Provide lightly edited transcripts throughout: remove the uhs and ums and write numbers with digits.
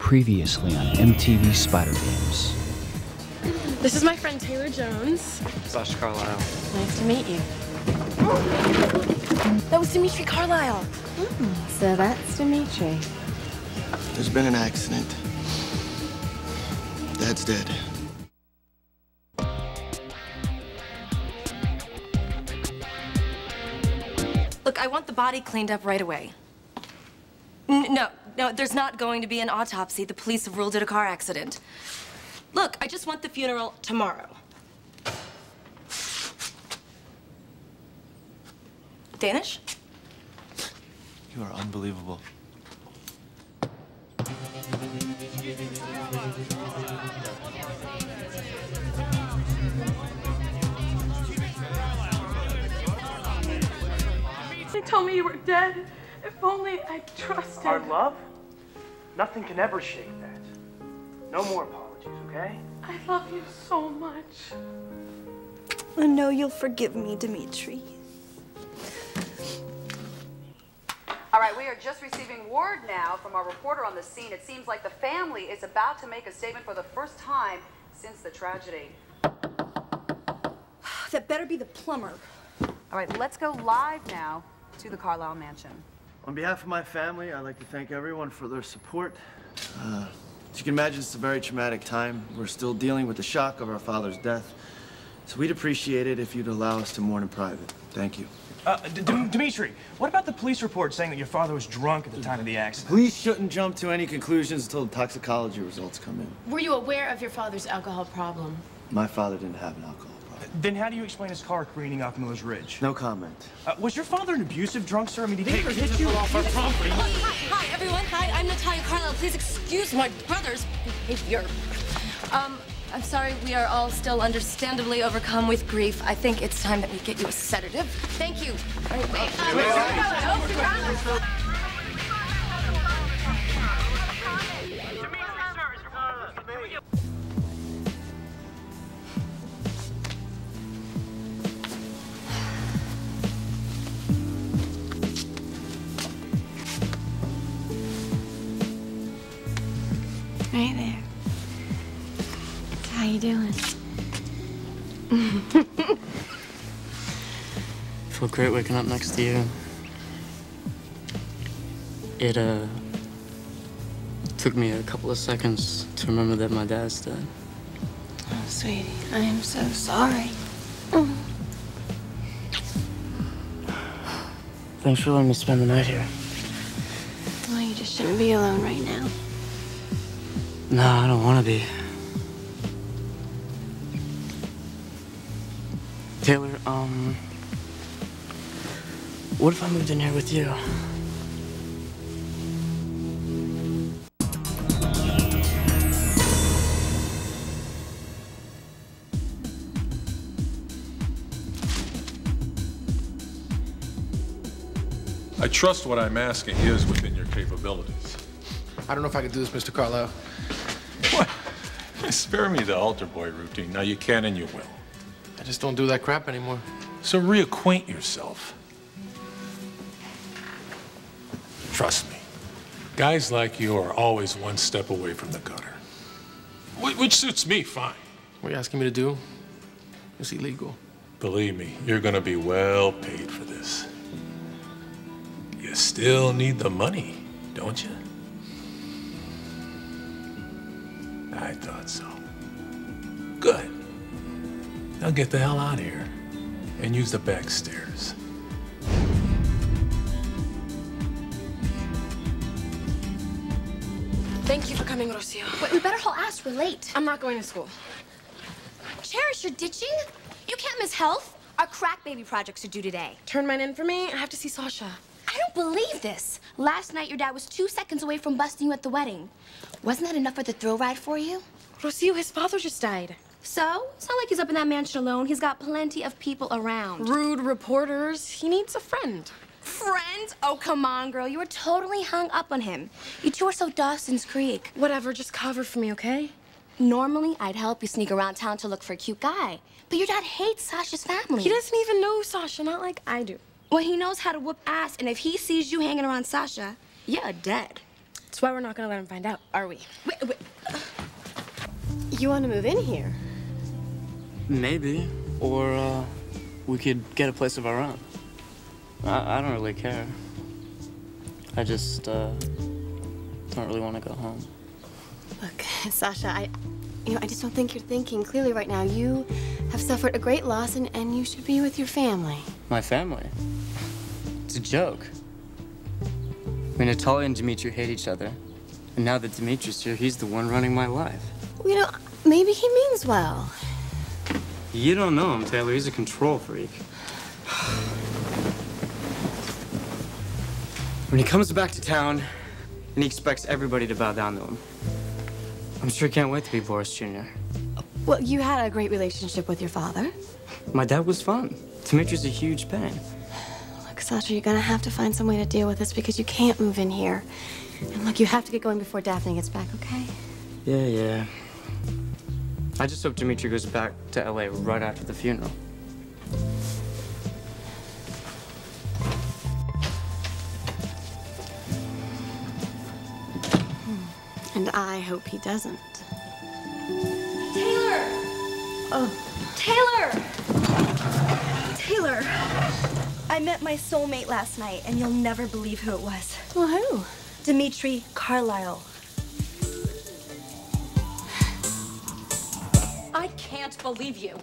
Previously on MTV Spyder Games. This is my friend Taylor Jones. Sasha Carlisle. Nice to meet you. That was Dimitri Carlisle. So that's Dimitri. There's been an accident. Dad's dead. Look, I want the body cleaned up right away. No, there's not going to be an autopsy. The police have ruled it a car accident. Look, I just want the funeral tomorrow. Danish? You are unbelievable. They told me you were dead. If only I trusted. Our love? Nothing can ever shake that. No more apologies, okay? I love you so much. I know you'll forgive me, Dimitri. All right, we are just receiving word now from our reporter on the scene. It seems like the family is about to make a statement for the first time since the tragedy. That better be the plumber. All right, let's go live now to the Carlisle mansion. On behalf of my family, I'd like to thank everyone for their support. As you can imagine, it's a very traumatic time. We're still dealing with the shock of our father's death. So we'd appreciate it if you'd allow us to mourn in private. Thank you. Dimitri, what about the police report saying that your father was drunk at the time of the accident? Police shouldn't jump to any conclusions until the toxicology results come in. Were you aware of your father's alcohol problem? My father didn't have an alcohol problem. Then how do you explain his car careening off Miller's Ridge? No comment. Was your father an abusive drunk, sir? I mean, did he ever hit you off our property? Hi, everyone. Hi, I'm Natalia Carlisle. Please excuse my brother's behavior. I'm sorry, we are all still understandably overcome with grief. I think it's time that we get you a sedative. Thank you. Right there. How you doing? Feel great waking up next to you. It took me a couple of seconds to remember that my dad's dead. Oh, sweetie, I am so sorry. Thanks for letting me spend the night here. Well, you just shouldn't be alone right now. No, I don't want to be. Taylor, what if I moved in here with you? I trust what I'm asking is within your capabilities. I don't know if I can do this, Mr. Carlisle. What? Spare me the altar boy routine. Now you can and you will. I just don't do that crap anymore. So reacquaint yourself. Trust me. Guys like you are always one step away from the gutter. Which suits me fine. What are you asking me to do? It's illegal. Believe me, you're gonna be well paid for this. You still need the money, don't you? I thought so. Good. Now get the hell out of here and use the back stairs. Thank you for coming, Rocio. Wait, we better haul ass. We're late. I'm not going to school. Cherish, you're ditching? You can't miss health. Our crack baby projects are due today. Turn mine in for me. I have to see Sasha. I don't believe this. Last night, your dad was 2 seconds away from busting you at the wedding. Wasn't that enough for the thrill ride for you? Rocio, his father just died. So? It's not like he's up in that mansion alone. He's got plenty of people around. Rude reporters. He needs a friend. Friend? Oh, come on, girl. You were totally hung up on him. You two are so Dawson's Creek. Whatever, just cover for me, okay? Normally, I'd help you sneak around town to look for a cute guy. But your dad hates Sasha's family. He doesn't even know Sasha, not like I do. Well, he knows how to whoop ass, and if he sees you hanging around Sasha, you're dead. That's why we're not gonna let him find out, are we? Wait. You want to move in here? Maybe. Or, we could get a place of our own. I don't really care. I just, don't really want to go home. Look, Sasha, I just don't think you're thinking clearly right now. You have suffered a great loss, and you should be with your family. My family? It's a joke. I mean, Natalia and Dimitri hate each other. And now that Dimitri's here, he's the one running my life. You know, maybe he means well. You don't know him, Taylor. He's a control freak. When he comes back to town, and he expects everybody to bow down to him. I'm sure he can't wait to be Boris Jr. Well, you had a great relationship with your father. My dad was fun. Dimitri's a huge pain. Look, Sasha, you're gonna have to find some way to deal with this because you can't move in here. And look, you have to get going before Daphne gets back, okay? Yeah. I just hope Dimitri goes back to LA right after the funeral. And I hope he doesn't. Taylor! Oh. Taylor! I met my soulmate last night, and you'll never believe who it was. Well, who? Dimitri Carlisle. I can't believe you.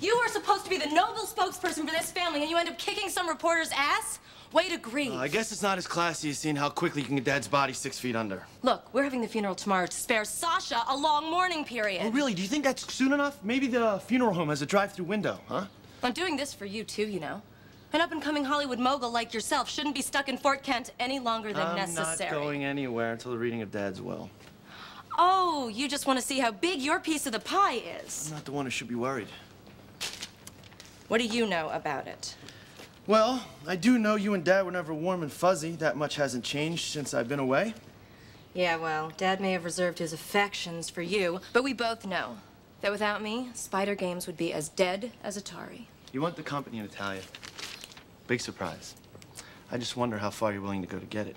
You were supposed to be the noble spokesperson for this family, and you end up kicking some reporter's ass? Way to grieve. I guess it's not as classy as seeing how quickly you can get Dad's body 6 feet under. Look, we're having the funeral tomorrow to spare Sasha a long mourning period. Oh, really? Do you think that's soon enough? Maybe the funeral home has a drive-through window, huh? I'm doing this for you, too, you know. An up-and-coming Hollywood mogul like yourself shouldn't be stuck in Fort Kent any longer than necessary. I'm not going anywhere until the reading of Dad's will. Oh, you just want to see how big your piece of the pie is. I'm not the one who should be worried. What do you know about it? Well, I do know you and Dad were never warm and fuzzy. That much hasn't changed since I've been away. Yeah, well, Dad may have reserved his affections for you, but we both know that without me, Spyder Games would be as dead as Atari. You want the company, Natalia. Big surprise. I just wonder how far you're willing to go to get it.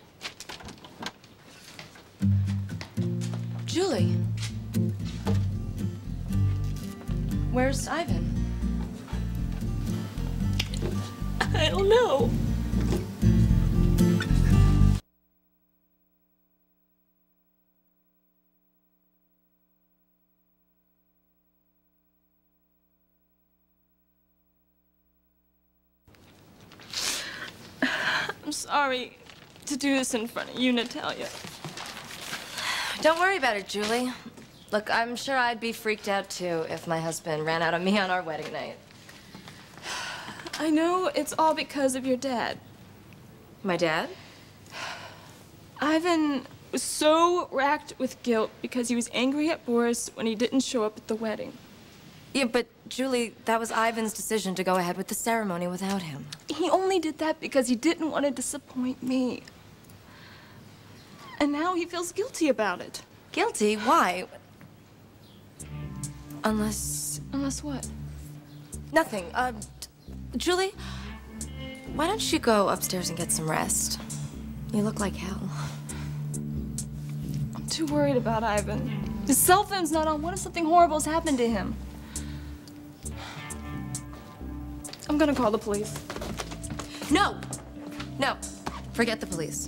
Julie. Where's Ivan? I don't know. I'm sorry to do this in front of you, Natalia. Don't worry about it, Julie. Look, I'm sure I'd be freaked out, too, if my husband ran out on me on our wedding night. I know it's all because of your dad. My dad? Ivan was so racked with guilt because he was angry at Boris when he didn't show up at the wedding. Yeah, but Julie, that was Ivan's decision to go ahead with the ceremony without him. He only did that because he didn't want to disappoint me. And now he feels guilty about it. Guilty? Why? Unless... Unless what? Nothing. Julie, why don't you go upstairs and get some rest? You look like hell. I'm too worried about Ivan. His cell phone's not on. What if something horrible has happened to him? I'm gonna call the police. No! No. Forget the police.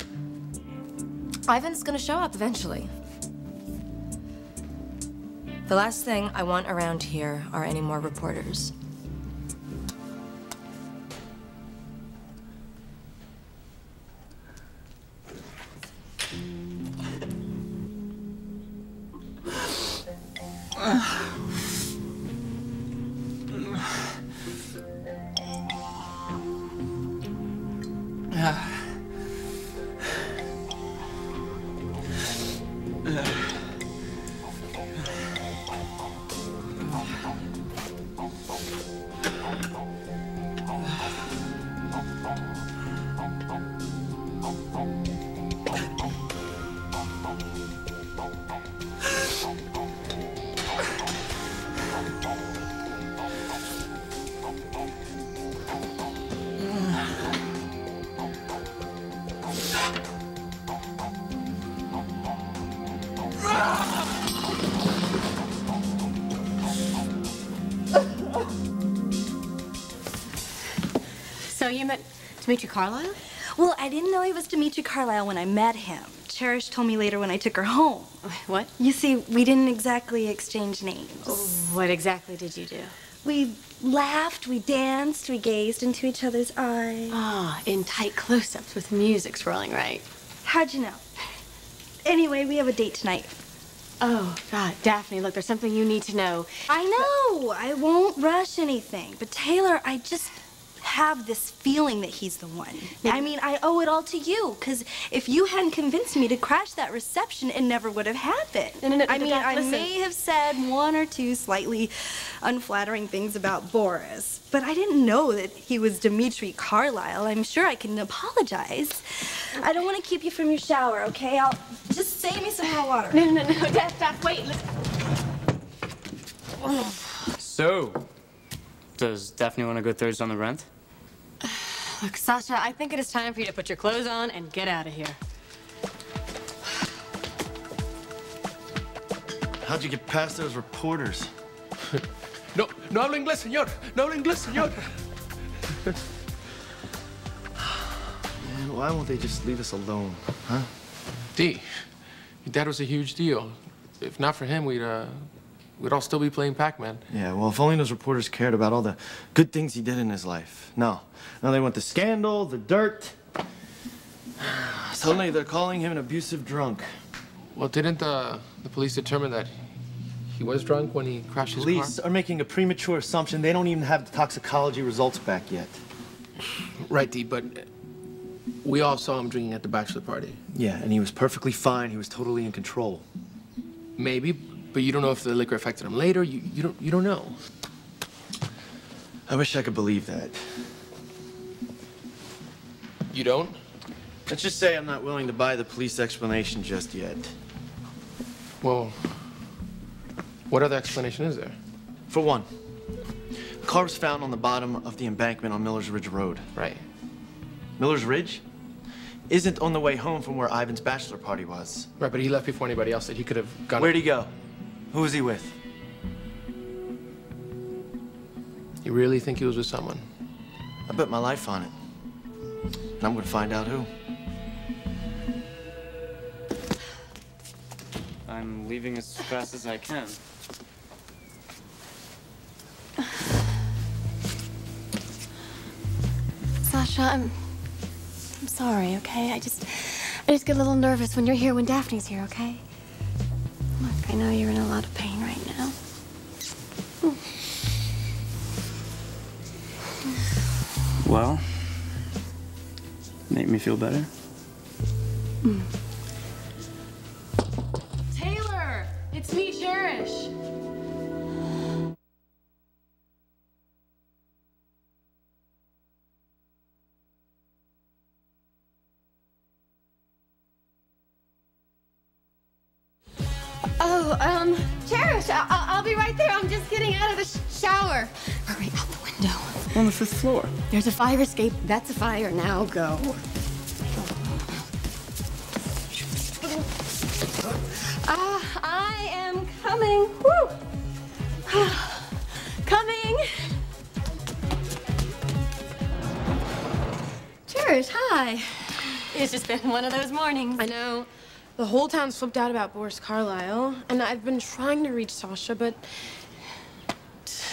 Ivan's gonna show up eventually. The last thing I want around here are any more reporters. So you met Dimitri Carlisle? Well, I didn't know he was Dimitri Carlisle when I met him. Cherish told me later when I took her home. What? You see, we didn't exactly exchange names. What exactly did you do? We laughed, we danced, we gazed into each other's eyes. Ah, in tight close-ups with music swirling, right? How'd you know? Anyway, we have a date tonight. Oh, God, Daphne, look, there's something you need to know. I know, I won't rush anything. But Taylor, I just have this feeling that he's the one. I mean, I owe it all to you, because if you hadn't convinced me to crash that reception, it never would have happened. I mean, I may have said one or two slightly unflattering things about Boris, but I didn't know that he was Dimitri Carlisle. I'm sure I can apologize. I don't want to keep you from your shower, okay? I'll just save me some hot water. No, Daph, wait. So, does Daphne want to go Thursday on the rent? Look, Sasha, I think it is time for you to put your clothes on and get out of here. How'd you get past those reporters? No hablo inglés, señor. No hablo inglés, señor. Man, why won't they just leave us alone, huh? D, your dad was a huge deal. If not for him, we'd all still be playing Pac-Man. Yeah, well, if only those reporters cared about all the good things he did in his life. No, they want the scandal, the dirt. Suddenly they're calling him an abusive drunk. Well, didn't the police determine that he was drunk when he crashed his car? Police are making a premature assumption. They don't even have the toxicology results back yet. Right, D, but we all saw him drinking at the bachelor party. Yeah, and he was perfectly fine. He was totally in control. Maybe, but you don't know if the liquor affected him later. You don't know. I wish I could believe that. You don't? Let's just say I'm not willing to buy the police explanation just yet. Well, what other explanation is there? For one, the car was found on the bottom of the embankment on Miller's Ridge Road. Right. Miller's Ridge isn't on the way home from where Ivan's bachelor party was. Right, but he left before anybody else did. He could have gone... Where'd he go? Who was he with? You really think he was with someone? I bet my life on it. And I'm gonna find out who. I'm leaving as fast as I can. Sasha, I'm sorry, okay? I just get a little nervous when you're here, when Daphne's here, okay? Look, I know you're in a lot of pain right now. Well, make me feel better. Taylor, it's me, Cherish. Oh, Cherish, I'll be right there. I'm just getting out of the shower. Hurry out the window. On the 5th floor. There's a fire escape. That's a fire. Now go. I am coming. Woo. Coming. Cherish, hi. It's just been one of those mornings. I know. The whole town's flipped out about Boris Carlisle, and I've been trying to reach Sasha, but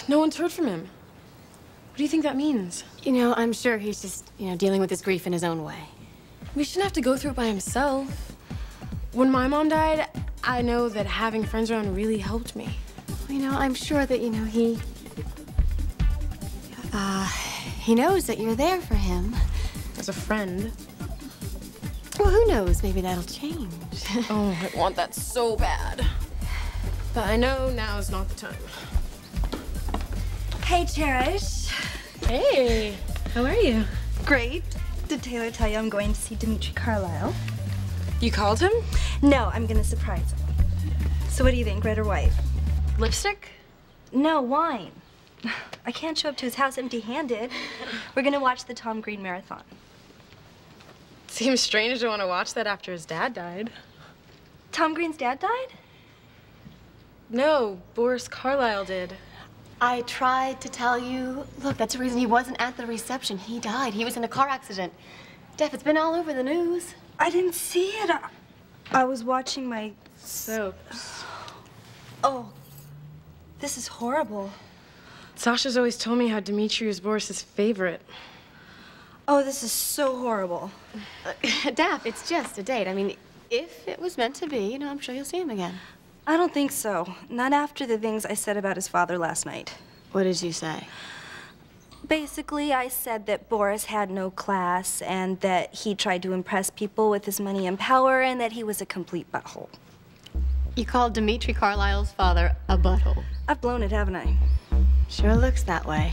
no one's heard from him. What do you think that means? You know, I'm sure he's just, dealing with his grief in his own way. We shouldn't have to go through it by himself. When my mom died, I know that having friends around really helped me. I'm sure that, he knows that you're there for him. As a friend. Well, who knows? Maybe that'll change. Oh, I want that so bad. But I know now is not the time. Hey, Cherish. Hey, how are you? Great. Did Taylor tell you I'm going to see Dimitri Carlisle? You called him? No, I'm gonna surprise him. So what do you think, red or white? Lipstick? No, wine. I can't show up to his house empty-handed. We're gonna watch the Tom Green Marathon. Seems strange to want to watch that after his dad died. Tom Green's dad died? No, Boris Carlyle did. I tried to tell you. Look, that's the reason he wasn't at the reception. He died. He was in a car accident. Def, it's been all over the news. I didn't see it. I was watching my soaps. Oh, this is horrible. Sasha's always told me how Dimitri was Boris's favorite. Oh, this is so horrible. Daph, it's just a date. I mean, if it was meant to be, you know, I'm sure you'll see him again. I don't think so. Not after the things I said about his father last night. What did you say? Basically, I said that Boris had no class and that he tried to impress people with his money and power and that he was a complete butthole. You called Dimitri Carlisle's father a butthole. I've blown it, haven't I? Sure looks that way.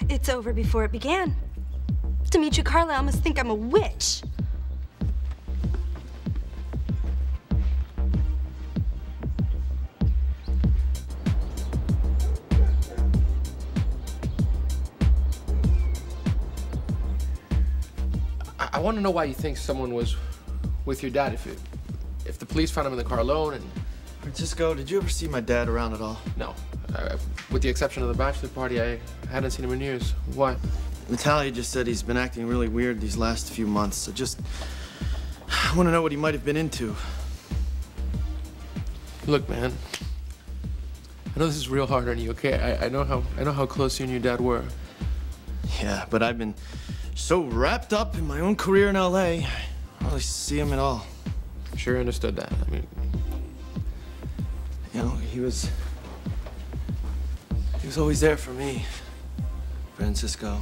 It's over before it began. Dimitri Carlisle must think I'm a witch. I want to know why you think someone was with your dad. If the police found him in the car alone and... Francisco, did you ever see my dad around at all? No. With the exception of the bachelor party, I hadn't seen him in years. Why? Natalia just said he's been acting really weird these last few months. I want to know what he might have been into. Look, man. I know this is real hard on you, okay? I know how close you and your dad were. Yeah, but I've been so wrapped up in my own career in LA, I don't really see him at all. Sure understood that. I mean, you know, he was always there for me, Francisco.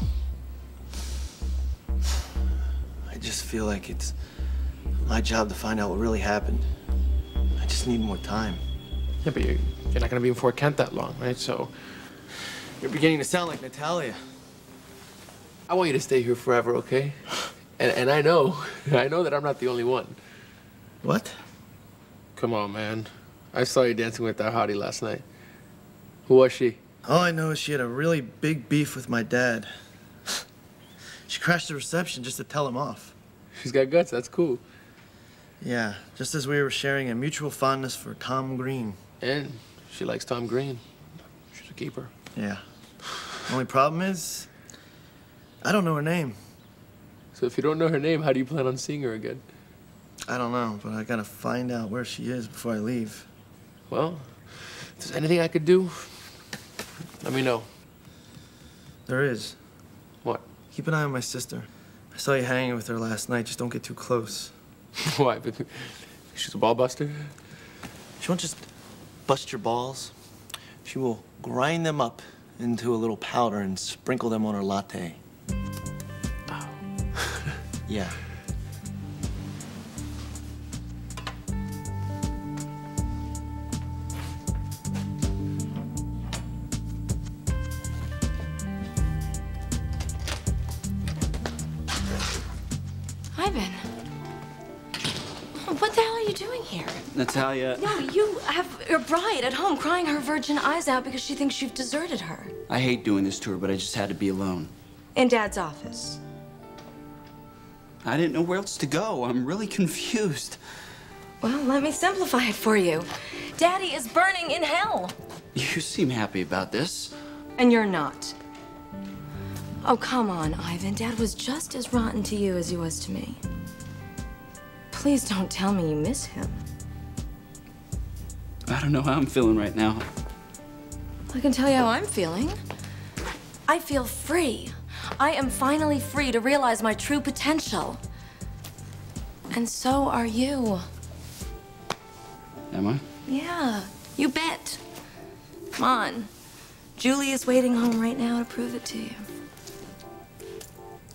I just feel like it's my job to find out what really happened. I just need more time. Yeah, but you're not gonna be in Fort Kent that long, right? So you're beginning to sound like Natalia. I want you to stay here forever, okay? And I know that I'm not the only one. What? Come on, man. I saw you dancing with that hottie last night. Who was she? All I know is she had a really big beef with my dad. She crashed the reception just to tell him off. She's got guts, that's cool. Yeah, just as we were sharing a mutual fondness for Tom Green. And she likes Tom Green. She's a keeper. Yeah. Only problem is, I don't know her name. So if you don't know her name, how do you plan on seeing her again? I don't know, but I gotta find out where she is before I leave. Well, if there's anything I could do, let me know. There is. What? Keep an eye on my sister. I saw you hanging with her last night. Just don't get too close. Why? She's a ball buster? She won't just bust your balls. She will grind them up into a little powder and sprinkle them on her latte. Oh. Yeah. Ivan. What the hell are you doing here? Natalia. No, you have your bride at home crying her virgin eyes out because she thinks you've deserted her. I hate doing this to her, but I just had to be alone. In Dad's office. I didn't know where else to go. I'm really confused. Well, let me simplify it for you. Daddy is burning in hell. You seem happy about this. And you're not. Oh, come on, Ivan. Dad was just as rotten to you as he was to me. Please don't tell me you miss him. I don't know how I'm feeling right now. I can tell you how I'm feeling. I feel free. I am finally free to realize my true potential. And so are you. Am I? Yeah, you bet. Come on. Julie is waiting home right now to prove it to you.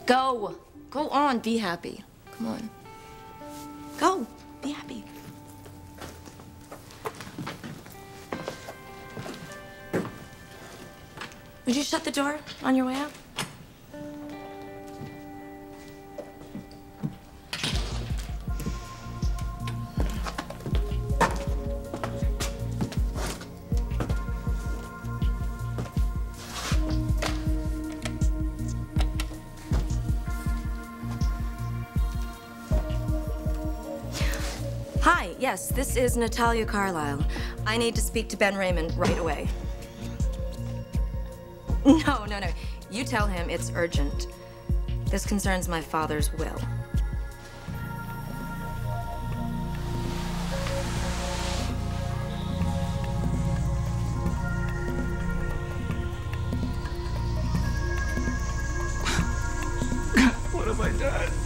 Go. Go on, be happy. Come on. Go, be happy. Would you shut the door on your way out? Hi, yes, this is Natalia Carlisle. I need to speak to Ben Raymond right away. No. You tell him it's urgent. This concerns my father's will. What have I done?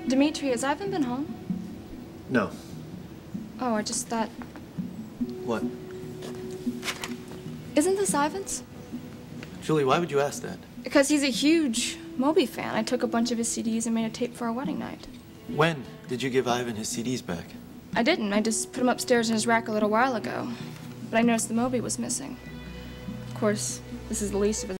Dimitri, has Ivan been home? No. Oh, I just thought... What? Isn't this Ivan's? Julie, why would you ask that? Because he's a huge Moby fan. I took a bunch of his CDs and made a tape for our wedding night. When did you give Ivan his CDs back? I didn't. I just put him upstairs in his rack a little while ago. But I noticed the Moby was missing. Of course, this is the least of his